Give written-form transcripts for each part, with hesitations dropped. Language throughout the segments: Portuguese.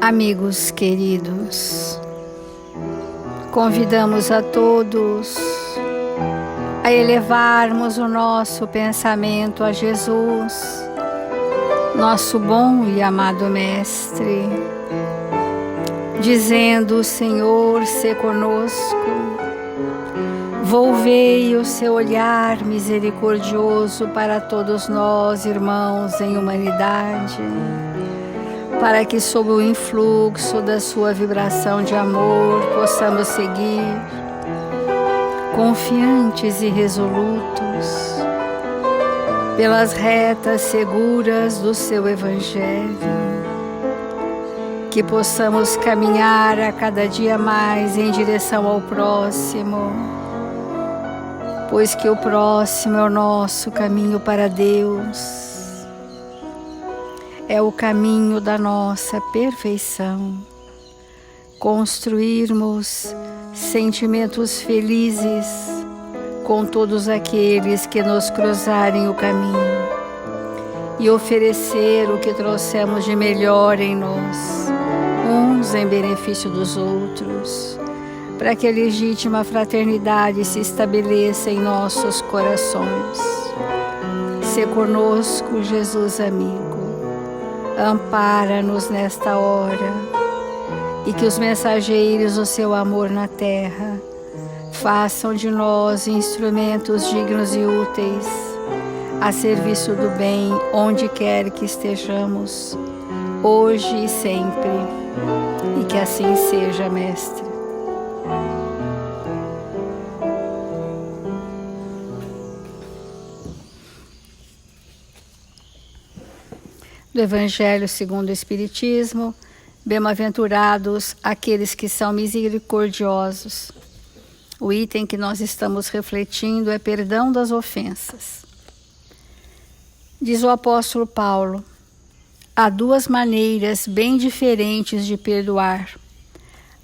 Amigos queridos, convidamos a todos a elevarmos o nosso pensamento a Jesus, nosso bom e amado Mestre, dizendo: Senhor, se conosco, volvei o seu olhar misericordioso para todos nós, irmãos em humanidade, para que sob o influxo da sua vibração de amor possamos seguir confiantes e resolutos pelas retas seguras do seu Evangelho, que possamos caminhar a cada dia mais em direção ao próximo, pois que o próximo é o nosso caminho para Deus. É o caminho da nossa perfeição. Construirmos sentimentos felizes com todos aqueles que nos cruzarem o caminho e oferecer o que trouxemos de melhor em nós, uns em benefício dos outros, para que a legítima fraternidade se estabeleça em nossos corações. Se conosco, Jesus amigo, ampara-nos nesta hora, e que os mensageiros do seu amor na terra façam de nós instrumentos dignos e úteis a serviço do bem, onde quer que estejamos, hoje e sempre, e que assim seja, Mestre. Do Evangelho segundo o Espiritismo: bem-aventurados aqueles que são misericordiosos. O item que nós estamos refletindo é perdão das ofensas. Diz o apóstolo Paulo: há duas maneiras bem diferentes de perdoar.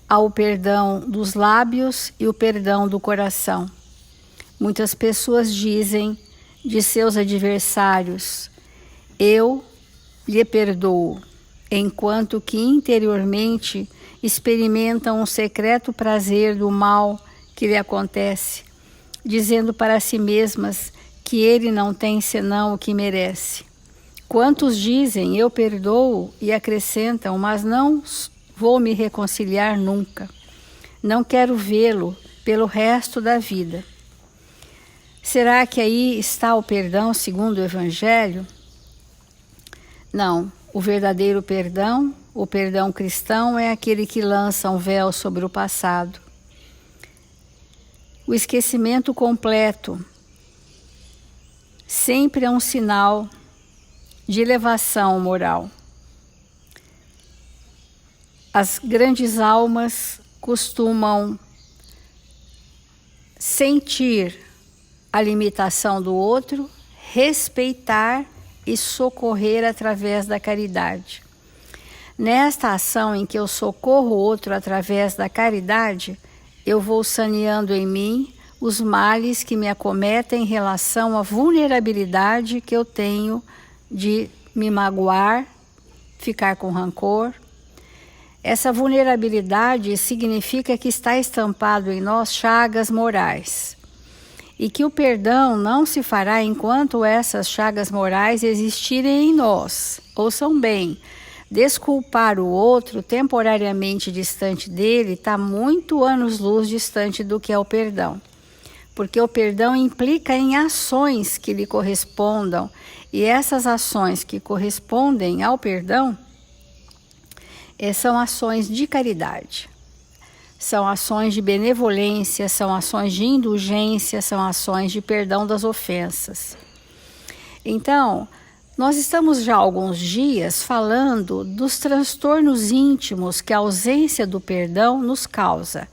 Há o perdão dos lábios e o perdão do coração. Muitas pessoas dizem de seus adversários: eu lhe perdoo, enquanto que interiormente experimentam um secreto prazer do mal que lhe acontece, dizendo para si mesmas que ele não tem senão o que merece. Quantos dizem eu perdoo e acrescentam, mas não vou me reconciliar nunca. Não quero vê-lo pelo resto da vida. Será que aí está o perdão segundo o Evangelho? Não, o verdadeiro perdão, o perdão cristão, é aquele que lança um véu sobre o passado. O esquecimento completo sempre é um sinal de elevação moral. As grandes almas costumam sentir a limitação do outro, respeitar e socorrer através da caridade. Nesta ação em que eu socorro o outro através da caridade, eu vou saneando em mim os males que me acometem em relação à vulnerabilidade que eu tenho de me magoar, ficar com rancor. Essa vulnerabilidade significa que está estampado em nós chagas morais, e que o perdão não se fará enquanto essas chagas morais existirem em nós. Ouçam bem, desculpar o outro temporariamente distante dele está muito anos-luz distante do que é o perdão. Porque o perdão implica em ações que lhe correspondam, e essas ações que correspondem ao perdão são ações de caridade. São ações de benevolência, são ações de indulgência, são ações de perdão das ofensas. Então, nós estamos já há alguns dias falando dos transtornos íntimos que a ausência do perdão nos causa,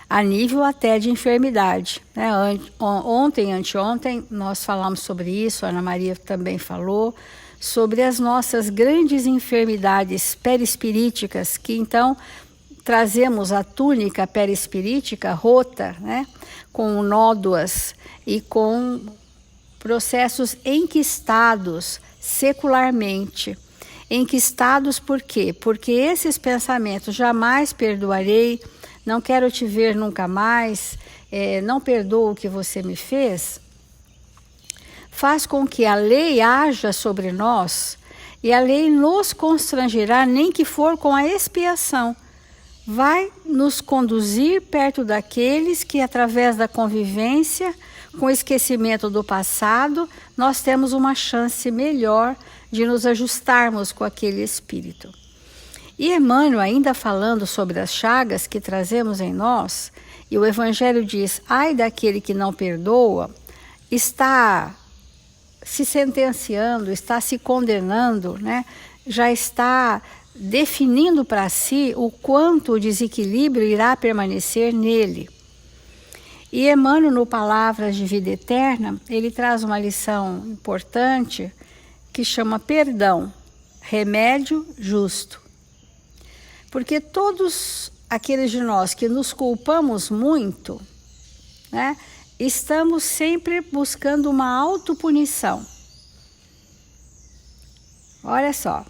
a nível até de enfermidade, né? Ontem, anteontem, nós falamos sobre isso, a Ana Maria também falou, sobre as nossas grandes enfermidades perispiríticas, que então trazemos a túnica perispirítica rota, né, com nódoas e com processos enquistados secularmente. Enquistados por quê? Porque esses pensamentos, jamais perdoarei, não quero te ver nunca mais, não perdoo o que você me fez, faz com que a lei haja sobre nós, e a lei nos constrangerá, nem que for com a expiação. Vai nos conduzir perto daqueles que, através da convivência, com o esquecimento do passado, nós temos uma chance melhor de nos ajustarmos com aquele espírito. E Emmanuel, ainda falando sobre as chagas que trazemos em nós, e o Evangelho diz, ai daquele que não perdoa, está se sentenciando, está se condenando, né? Já está definindo para si o quanto o desequilíbrio irá permanecer nele. E Emmanuel, no Palavras de Vida Eterna, ele traz uma lição importante que chama perdão, remédio justo. Porque todos aqueles de nós que nos culpamos muito, né, estamos sempre buscando uma autopunição. Olha só,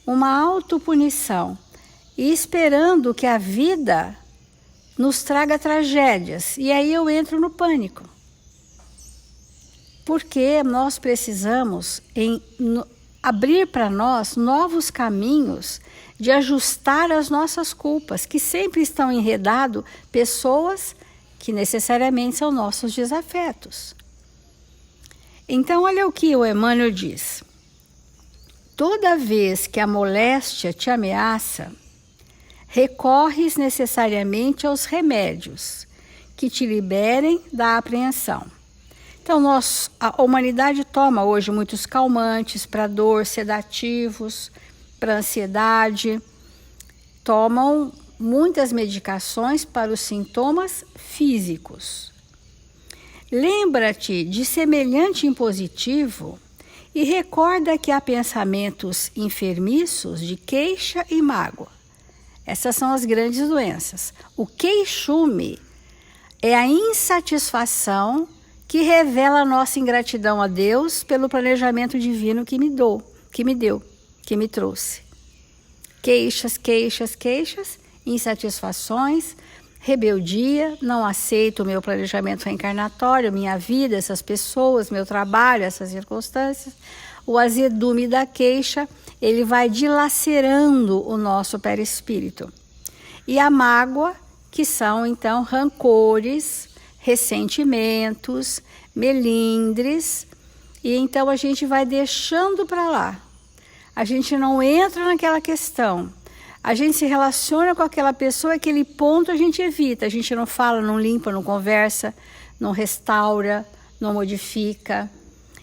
uma autopunição e esperando que a vida nos traga tragédias. E aí eu entro no pânico. Porque nós precisamos abrir para nós novos caminhos de ajustar as nossas culpas, que sempre estão enredado pessoas que necessariamente são nossos desafetos. Então, olha o que o Emmanuel diz. Toda vez que a moléstia te ameaça, recorres necessariamente aos remédios que te liberem da apreensão. Então, a humanidade toma hoje muitos calmantes para dor, sedativos, para ansiedade, tomam muitas medicações para os sintomas físicos. Lembra-te de semelhante impositivo e recorda que há pensamentos enfermiços de queixa e mágoa. Essas são as grandes doenças. O queixume é a insatisfação que revela a nossa ingratidão a Deus pelo planejamento divino que me deu, que me trouxe. Queixas, queixas, queixas, insatisfações, rebeldia, não aceito o meu planejamento reencarnatório, minha vida, essas pessoas, meu trabalho, essas circunstâncias. O azedume da queixa, ele vai dilacerando o nosso perispírito. E a mágoa, que são então rancores, ressentimentos, melindres, e então a gente vai deixando para lá. A gente não entra naquela questão. A gente se relaciona com aquela pessoa, aquele ponto a gente evita. A gente não fala, não limpa, não conversa, não restaura, não modifica.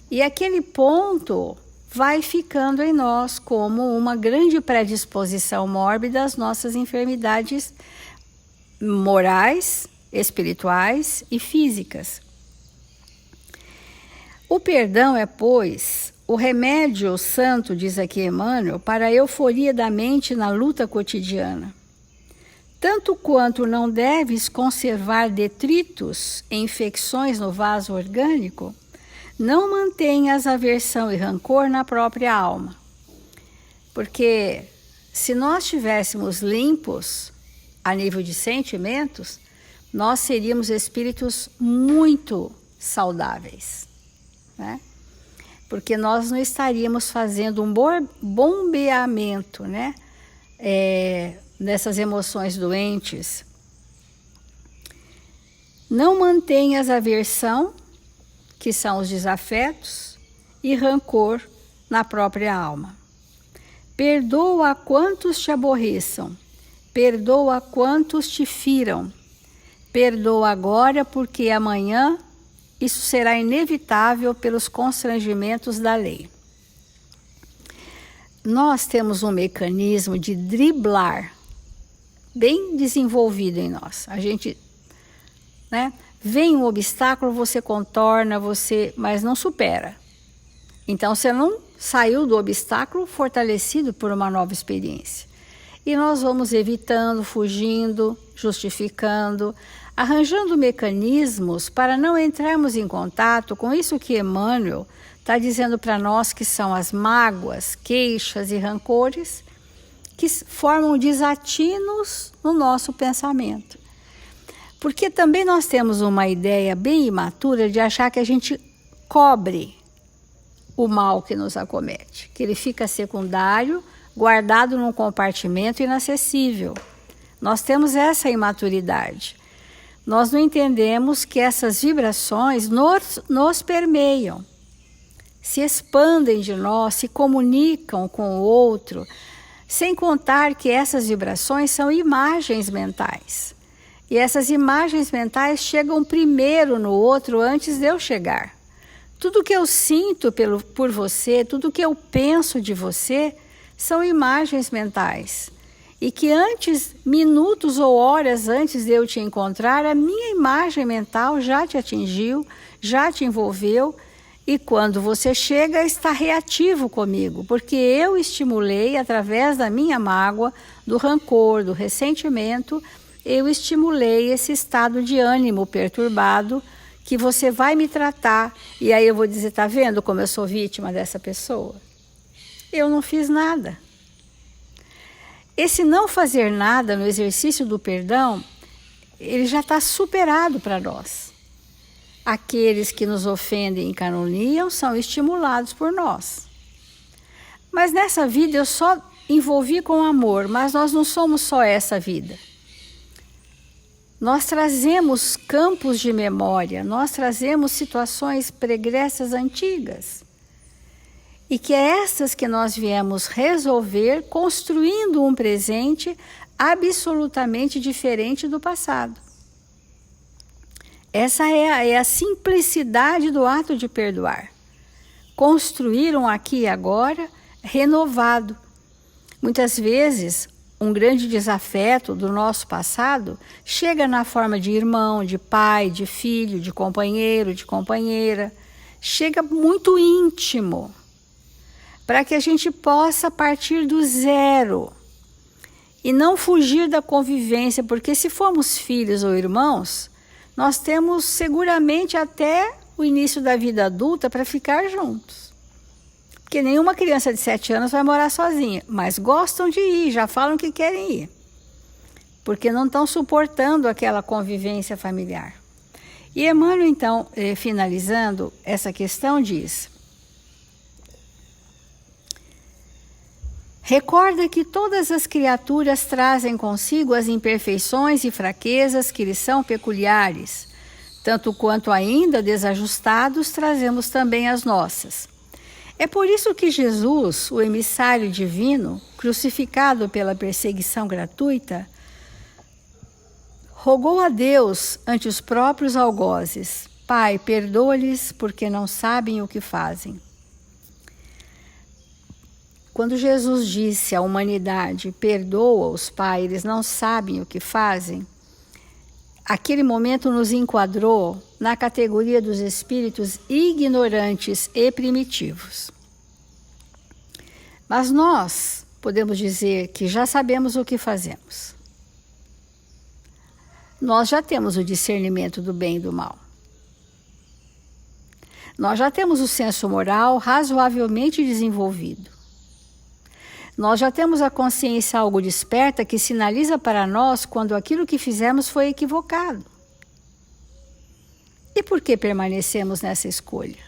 E aquele ponto vai ficando em nós como uma grande predisposição mórbida às nossas enfermidades morais, espirituais e físicas. O perdão é, pois, o remédio santo, diz aqui Emmanuel, para a euforia da mente na luta cotidiana. Tanto quanto não deves conservar detritos e infecções no vaso orgânico, não mantenhas aversão e rancor na própria alma. Porque se nós estivéssemos limpos a nível de sentimentos, nós seríamos espíritos muito saudáveis, né? Porque nós não estaríamos fazendo um bombeamento, né? Nessas emoções doentes. Não mantenhas aversão, que são os desafetos, e rancor na própria alma. Perdoa a quantos te aborreçam, perdoa a quantos te firam, perdoa agora, porque amanhã isso será inevitável pelos constrangimentos da lei. Nós temos um mecanismo de driblar bem desenvolvido em nós. A gente, né, vem um obstáculo, você contorna, mas não supera. Então você não saiu do obstáculo fortalecido por uma nova experiência. E nós vamos evitando, fugindo, justificando, arranjando mecanismos para não entrarmos em contato com isso que Emmanuel está dizendo para nós, que são as mágoas, queixas e rancores, que formam desatinos no nosso pensamento. Porque também nós temos uma ideia bem imatura de achar que a gente cobre o mal que nos acomete, que ele fica secundário, guardado num compartimento inacessível. Nós temos essa imaturidade. Nós não entendemos que essas vibrações nos permeiam, se expandem de nós, se comunicam com o outro, sem contar que essas vibrações são imagens mentais. E essas imagens mentais chegam primeiro no outro antes de eu chegar. Tudo que eu sinto por você, tudo que eu penso de você, são imagens mentais. E que antes, minutos ou horas antes de eu te encontrar, a minha imagem mental já te atingiu, já te envolveu, e quando você chega, está reativo comigo, porque eu estimulei, através da minha mágoa, do rancor, do ressentimento, eu estimulei esse estado de ânimo perturbado, que você vai me tratar, e aí eu vou dizer, tá vendo como eu sou vítima dessa pessoa? Eu não fiz nada. Esse não fazer nada no exercício do perdão, ele já está superado para nós. Aqueles que nos ofendem e caluniam são estimulados por nós. Mas nessa vida eu só envolvi com amor, mas nós não somos só essa vida. Nós trazemos campos de memória, nós trazemos situações pregressas antigas. E que é essas que nós viemos resolver construindo um presente absolutamente diferente do passado. Essa é a simplicidade do ato de perdoar. Construir um aqui e agora renovado. Muitas vezes, um grande desafeto do nosso passado chega na forma de irmão, de pai, de filho, de companheiro, de companheira. Chega muito íntimo, para que a gente possa partir do zero e não fugir da convivência, porque se formos filhos ou irmãos, nós temos seguramente até o início da vida adulta para ficar juntos. Porque nenhuma criança de 7 anos vai morar sozinha, mas gostam de ir, já falam que querem ir, porque não estão suportando aquela convivência familiar. E Emmanuel, então, finalizando essa questão, diz: recorda que todas as criaturas trazem consigo as imperfeições e fraquezas que lhes são peculiares, tanto quanto ainda desajustados trazemos também as nossas. É por isso que Jesus, o emissário divino, crucificado pela perseguição gratuita, rogou a Deus ante os próprios algozes: Pai, perdoa-lhes porque não sabem o que fazem. Quando Jesus disse à humanidade, perdoa-os, Pai, eles não sabem o que fazem, aquele momento nos enquadrou na categoria dos espíritos ignorantes e primitivos. Mas nós podemos dizer que já sabemos o que fazemos. Nós já temos o discernimento do bem e do mal. Nós já temos o senso moral razoavelmente desenvolvido. Nós já temos a consciência algo desperta que sinaliza para nós quando aquilo que fizemos foi equivocado. E por que permanecemos nessa escolha?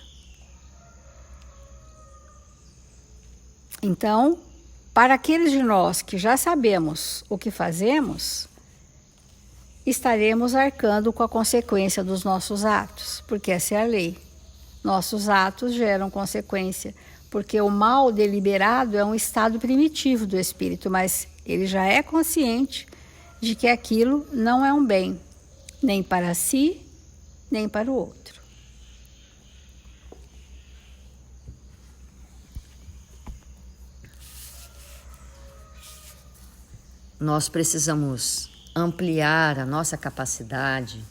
Então, para aqueles de nós que já sabemos o que fazemos, estaremos arcando com a consequência dos nossos atos, porque essa é a lei. Nossos atos geram consequência, porque o mal deliberado é um estado primitivo do espírito, mas ele já é consciente de que aquilo não é um bem, nem para si, nem para o outro. Nós precisamos ampliar a nossa capacidade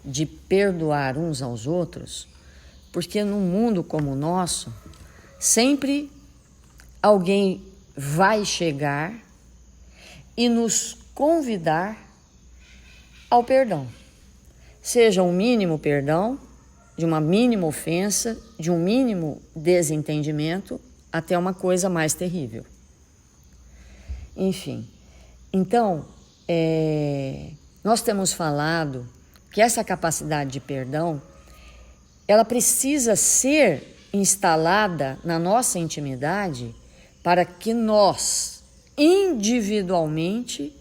de perdoar uns aos outros, porque num mundo como o nosso, sempre alguém vai chegar e nos convidar ao perdão. seja um mínimo perdão, de uma mínima ofensa, de um mínimo desentendimento, até uma coisa mais terrível. Enfim, então, nós temos falado que essa capacidade de perdão, ela precisa ser instalada na nossa intimidade para que nós, individualmente,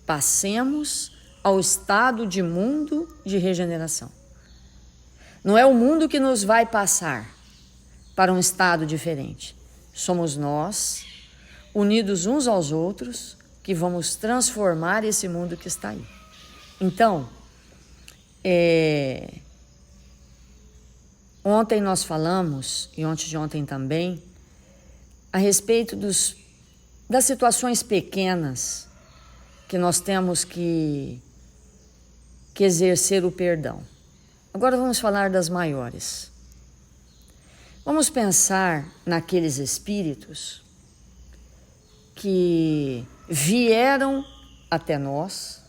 passemos ao estado de mundo de regeneração. Não é o mundo que nos vai passar para um estado diferente. Somos nós, unidos uns aos outros, que vamos transformar esse mundo que está aí. Então, ontem nós falamos, e antes de ontem também, a respeito das situações pequenas que nós temos que exercer o perdão. Agora vamos falar das maiores. Vamos pensar naqueles espíritos que vieram até nós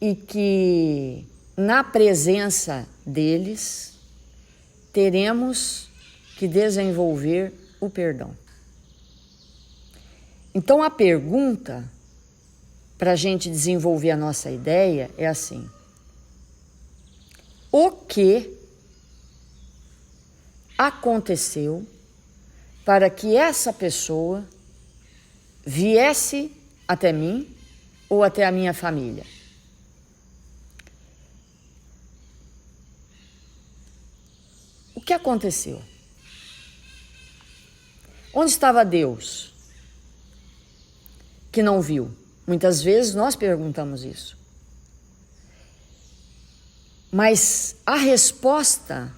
e que, na presença deles, teremos que desenvolver o perdão. Então, a pergunta para a gente desenvolver a nossa ideia é assim: o que aconteceu para que essa pessoa viesse até mim ou até a minha família? O que aconteceu? Onde estava Deus que não viu? Muitas vezes nós perguntamos isso. Mas a resposta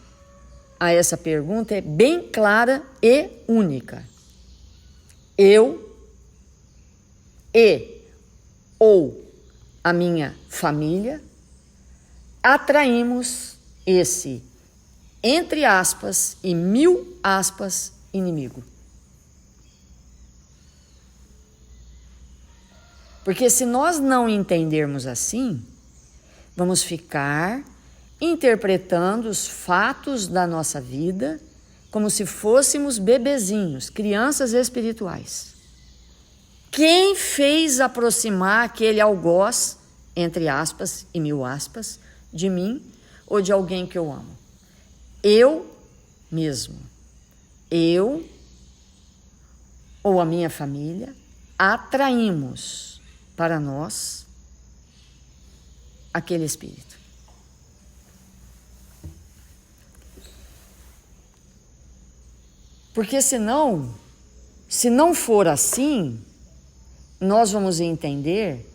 a essa pergunta é bem clara e única. Eu ou a minha família atraímos esse, entre aspas e 1000 aspas, inimigo. Porque se nós não entendermos assim, vamos ficar interpretando os fatos da nossa vida como se fôssemos bebezinhos, crianças espirituais. Quem fez aproximar aquele algoz, entre aspas e 1000 aspas, de mim ou de alguém que eu amo? Eu mesmo. Eu ou a minha família atraímos para nós aquele espírito. Porque senão, se não for assim, nós vamos entender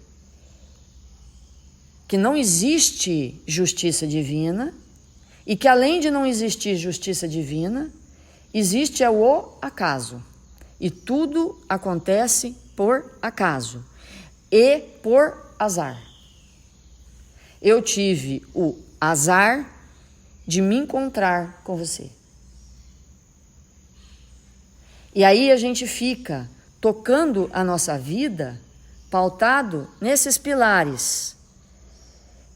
que não existe justiça divina e que, além de não existir justiça divina, existe o acaso. E tudo acontece por acaso e por azar. Eu tive o azar de me encontrar com você. E aí a gente fica tocando a nossa vida pautado nesses pilares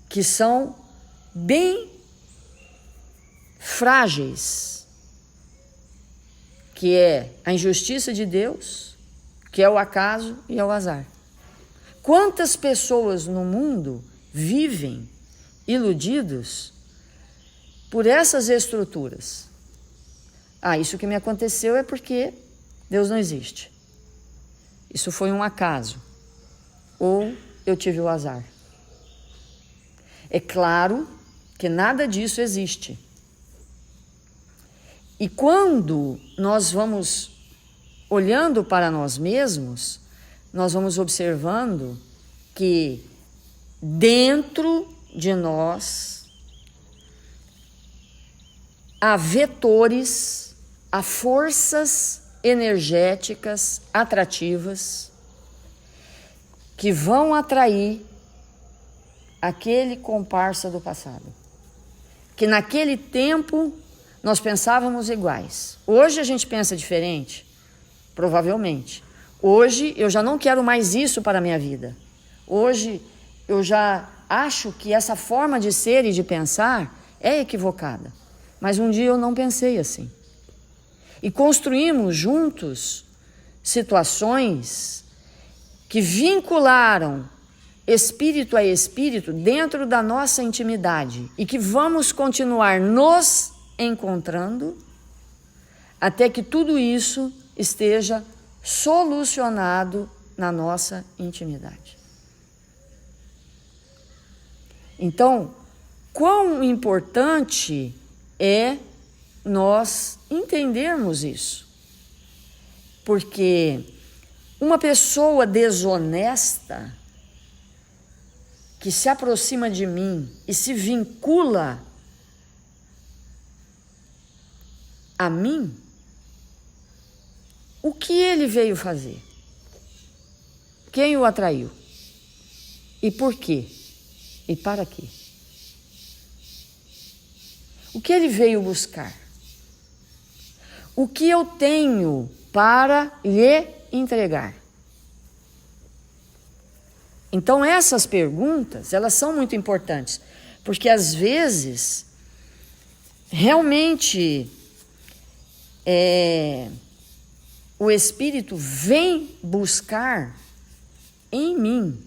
que são bem frágeis, que é a injustiça de Deus, que é o acaso e é o azar. Quantas pessoas no mundo vivem iludidos por essas estruturas? Isso que me aconteceu é porque Deus não existe. Isso foi um acaso. Ou eu tive o azar. É claro que nada disso existe. E quando nós vamos olhando para nós mesmos, nós vamos observando que dentro de nós há vetores, há forças energéticas atrativas que vão atrair aquele comparsa do passado, que naquele tempo nós pensávamos iguais. Hoje a gente pensa diferente? Provavelmente. Hoje eu já não quero mais isso para a minha vida. Hoje eu já acho que essa forma de ser e de pensar é equivocada. Mas um dia eu não pensei assim. E construímos juntos situações que vincularam espírito a espírito dentro da nossa intimidade e que vamos continuar nos encontrando até que tudo isso esteja solucionado na nossa intimidade. Então, quão importante é nós entendermos isso. Porque uma pessoa desonesta que se aproxima de mim e se vincula a mim, o que ele veio fazer? Quem o atraiu? E por quê? E para quê? O que ele veio buscar? O que eu tenho para lhe entregar? Então essas perguntas, elas são muito importantes, porque às vezes, realmente, o Espírito vem buscar em mim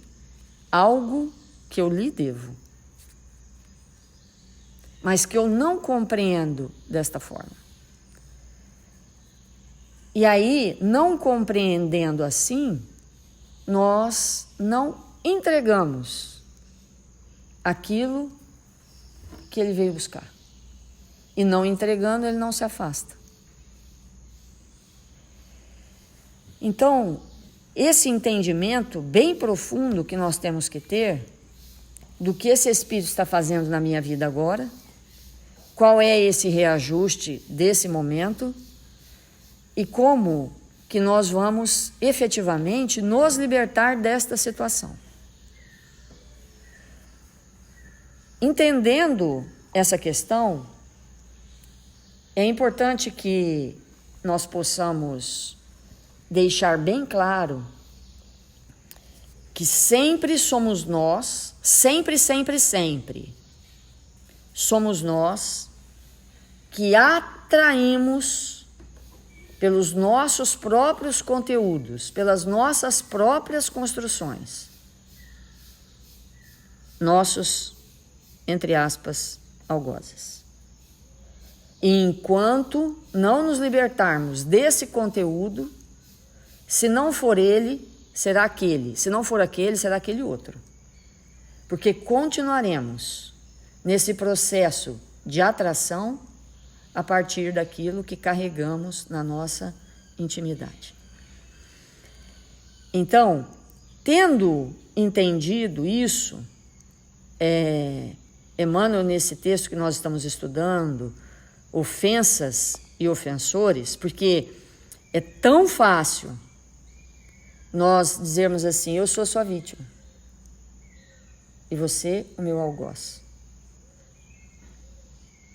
algo que eu lhe devo, mas que eu não compreendo desta forma. E aí, não compreendendo assim, nós não entregamos aquilo que ele veio buscar. E não entregando, ele não se afasta. Então, esse entendimento bem profundo que nós temos que ter do que esse Espírito está fazendo na minha vida agora, qual é esse reajuste desse momento e como que nós vamos efetivamente nos libertar desta situação. Entendendo essa questão, é importante que nós possamos deixar bem claro que sempre somos nós, sempre somos nós que atraímos pelos nossos próprios conteúdos, pelas nossas próprias construções, nossos, entre aspas, algozes. E enquanto não nos libertarmos desse conteúdo, se não for ele, será aquele. Se não for aquele, será aquele outro. Porque continuaremos nesse processo de atração a partir daquilo que carregamos na nossa intimidade. Então, tendo entendido isso, Emmanuel, nesse texto que nós estamos estudando, ofensas e ofensores, porque é tão fácil nós dizermos assim: eu sou a sua vítima e você o meu algoz.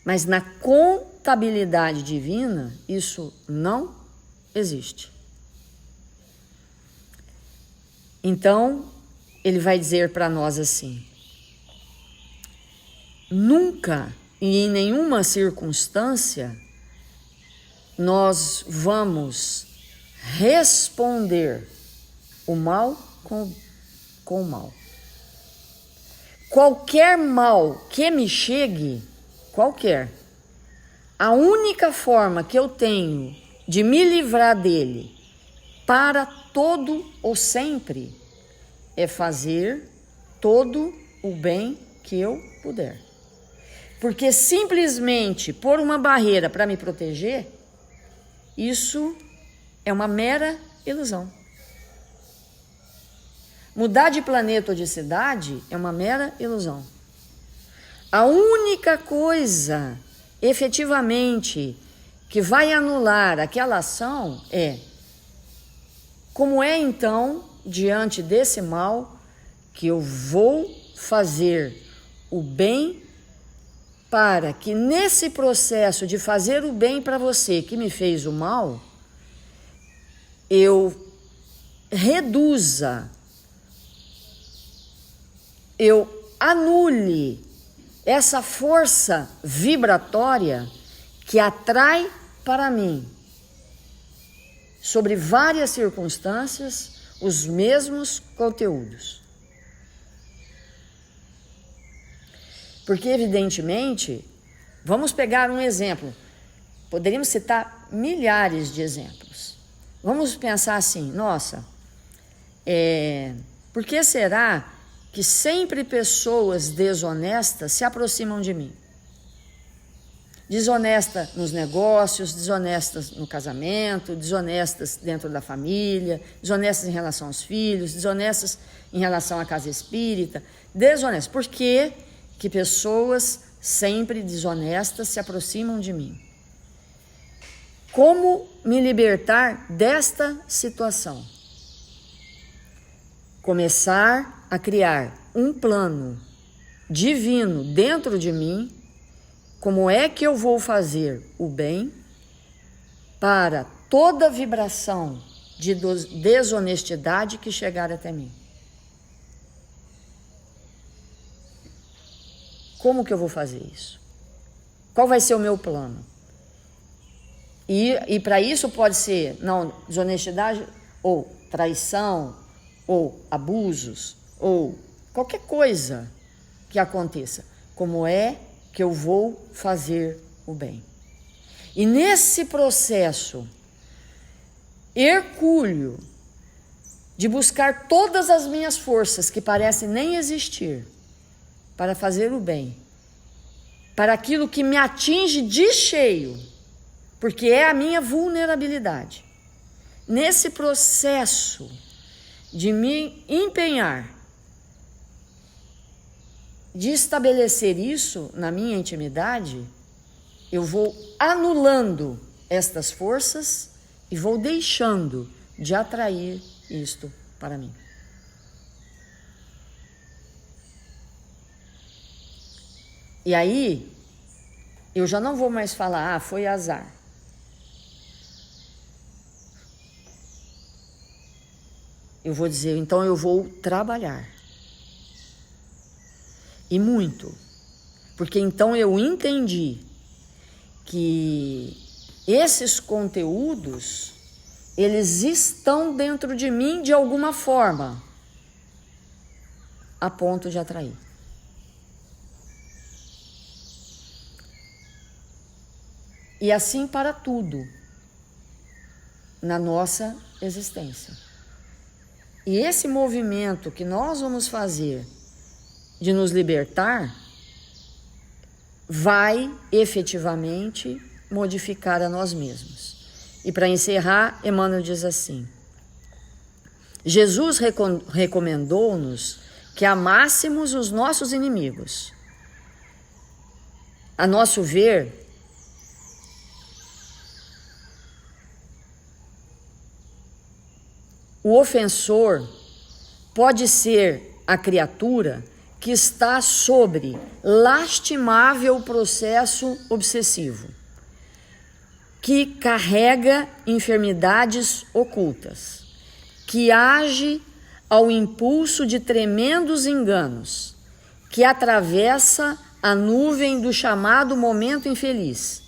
Mas na contabilidade divina isso não existe. Então ele vai dizer para nós assim: nunca e em nenhuma circunstância nós vamos responder o mal com o mal. Qualquer mal que me chegue, a única forma que eu tenho de me livrar dele para todo ou sempre é fazer todo o bem que eu puder. Porque simplesmente pôr uma barreira para me proteger, isso é uma mera ilusão. Mudar de planeta ou de cidade é uma mera ilusão. A única coisa, efetivamente, que vai anular aquela ação é: como é então, diante desse mal, que eu vou fazer o bem para que nesse processo de fazer o bem para você que me fez o mal, eu reduza, eu anule essa força vibratória que atrai para mim, sobre várias circunstâncias, os mesmos conteúdos. Porque, evidentemente, vamos pegar um exemplo. Poderíamos citar milhares de exemplos. Vamos pensar assim, nossa, por que será que sempre pessoas desonestas se aproximam de mim? Desonesta nos negócios, desonestas no casamento, desonestas dentro da família, desonestas em relação aos filhos, desonestas em relação à casa espírita, desonestas. Por que pessoas sempre desonestas se aproximam de mim? Como me libertar desta situação? Começar a criar um plano divino dentro de mim. Como é que eu vou fazer o bem para toda vibração de desonestidade que chegar até mim? Como que eu vou fazer isso? Qual vai ser o meu plano? E para isso pode ser, não, desonestidade ou traição ou abusos ou qualquer coisa que aconteça. Como é que eu vou fazer o bem? E nesse processo hercúleo de buscar todas as minhas forças que parecem nem existir para fazer o bem, para aquilo que me atinge de cheio, porque é a minha vulnerabilidade. Nesse processo de me empenhar, de estabelecer isso na minha intimidade, eu vou anulando estas forças e vou deixando de atrair isto para mim. E aí, eu já não vou mais falar, foi azar. Eu vou dizer, então eu vou trabalhar. E muito. Porque então eu entendi que esses conteúdos, eles estão dentro de mim de alguma forma, a ponto de atrair. E assim para tudo na nossa existência. E esse movimento que nós vamos fazer de nos libertar vai efetivamente modificar a nós mesmos. E para encerrar, Emmanuel diz assim: Jesus recomendou-nos que amássemos os nossos inimigos. A nosso ver, o ofensor pode ser a criatura que está sobre lastimável processo obsessivo, que carrega enfermidades ocultas, que age ao impulso de tremendos enganos, que atravessa a nuvem do chamado momento infeliz,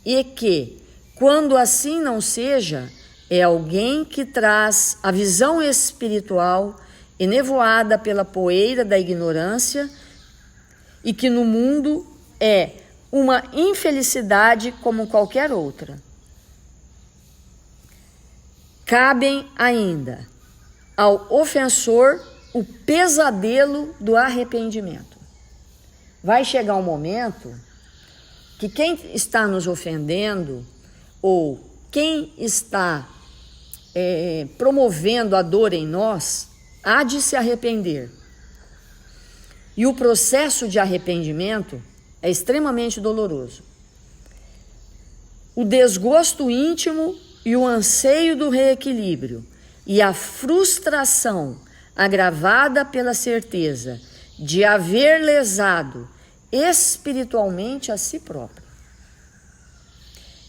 e que, quando assim não seja, é alguém que traz a visão espiritual enevoada pela poeira da ignorância e que no mundo é uma infelicidade como qualquer outra. Cabem ainda ao ofensor o pesadelo do arrependimento. Vai chegar um momento que quem está nos ofendendo ou quem está promovendo a dor em nós há de se arrepender. E o processo de arrependimento é extremamente doloroso. O desgosto íntimo e o anseio do reequilíbrio e a frustração agravada pela certeza de haver lesado espiritualmente a si próprio.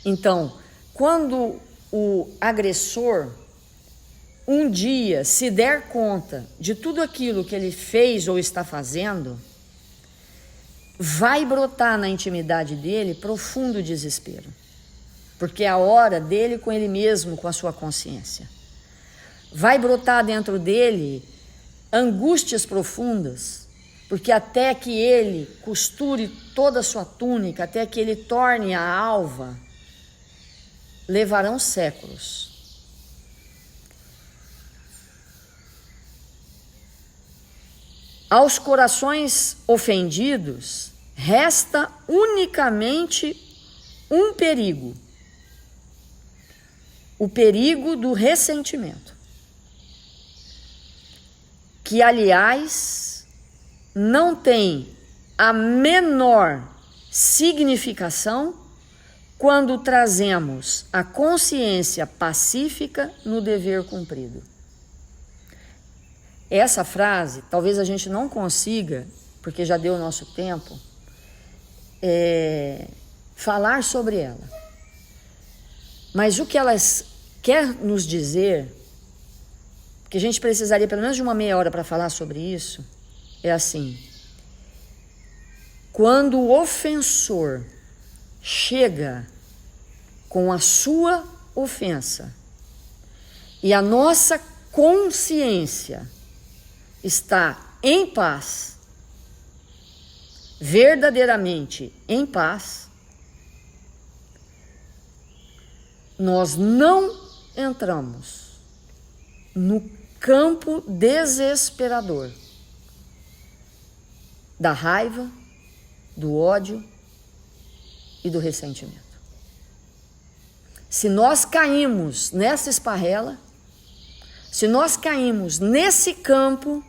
Então, quando o agressor um dia se der conta de tudo aquilo que ele fez ou está fazendo, vai brotar na intimidade dele profundo desespero, porque é a hora dele com ele mesmo, com a sua consciência. Vai brotar dentro dele angústias profundas, porque até que ele costure toda a sua túnica, até que ele torne a alva, levarão séculos. Aos corações ofendidos, resta unicamente um perigo: o perigo do ressentimento, que, aliás, não tem a menor significação quando trazemos a consciência pacífica no dever cumprido. Essa frase, talvez a gente não consiga, porque já deu o nosso tempo, falar sobre ela. Mas o que ela quer nos dizer, que a gente precisaria pelo menos de uma meia hora para falar sobre isso, é assim: quando o ofensor chega com a sua ofensa e a nossa consciência está em paz, verdadeiramente em paz, nós não entramos no campo desesperador da raiva, do ódio e do ressentimento. Se nós caímos nessa esparrela, se nós caímos nesse campo,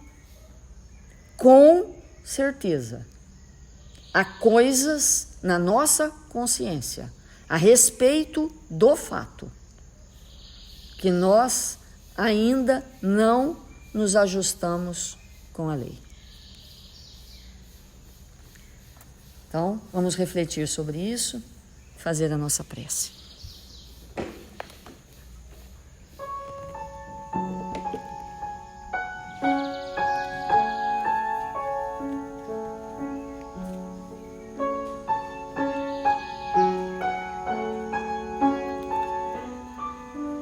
com certeza há coisas na nossa consciência a respeito do fato que nós ainda não nos ajustamos com a lei. Então, vamos refletir sobre isso, fazer a nossa prece.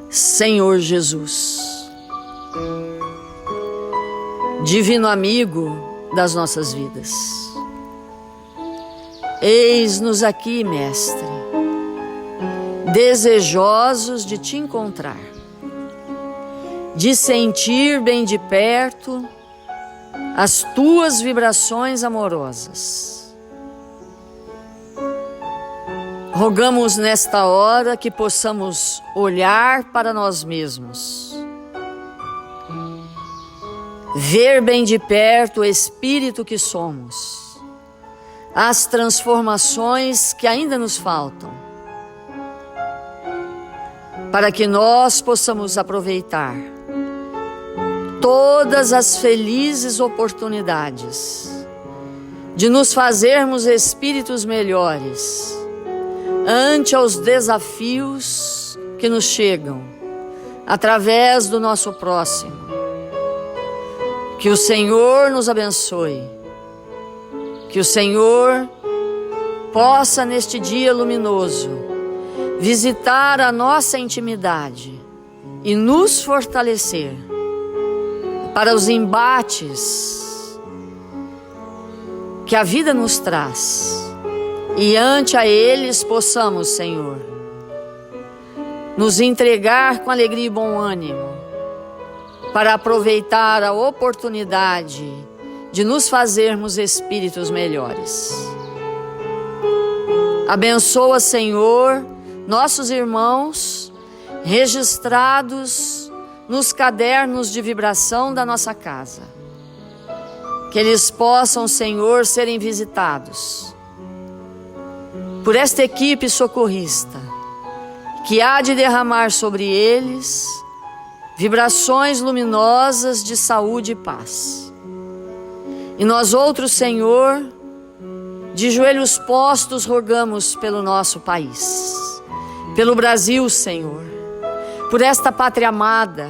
Senhor Jesus, divino amigo das nossas vidas, eis-nos aqui, Mestre, desejosos de te encontrar, de sentir bem de perto as tuas vibrações amorosas. Rogamos nesta hora que possamos olhar para nós mesmos, ver bem de perto o espírito que somos, as transformações que ainda nos faltam, para que nós possamos aproveitar todas as felizes oportunidades de nos fazermos espíritos melhores ante aos desafios que nos chegam através do nosso próximo. Que o Senhor nos abençoe, que o Senhor possa neste dia luminoso visitar a nossa intimidade e nos fortalecer para os embates que a vida nos traz. E ante a eles possamos, Senhor, nos entregar com alegria e bom ânimo para aproveitar a oportunidade de nos fazermos espíritos melhores. Abençoa, Senhor, nossos irmãos registrados nos cadernos de vibração da nossa casa. Que eles possam, Senhor, serem visitados por esta equipe socorrista, que há de derramar sobre eles vibrações luminosas de saúde e paz. E nós outros, Senhor, de joelhos postos, rogamos pelo nosso país, pelo Brasil, Senhor, por esta pátria amada,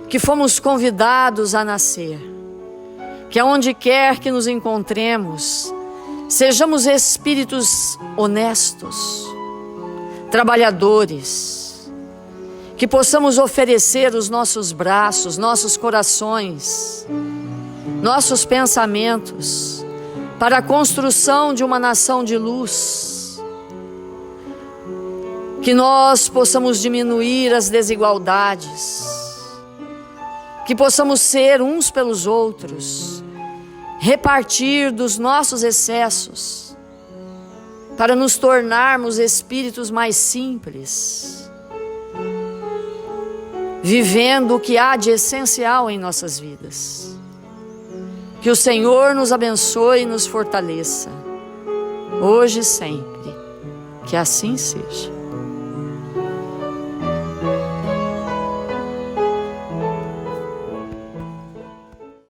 que fomos convidados a nascer, que aonde quer que nos encontremos, Sejamos espíritos honestos, trabalhadores, que possamos oferecer os nossos braços, nossos corações, nossos pensamentos para a construção de uma nação de luz. Que nós possamos diminuir as desigualdades, que possamos ser uns pelos outros, repartir dos nossos excessos, para nos tornarmos espíritos mais simples, vivendo o que há de essencial em nossas vidas. Que o Senhor nos abençoe e nos fortaleça, hoje e sempre, que assim seja.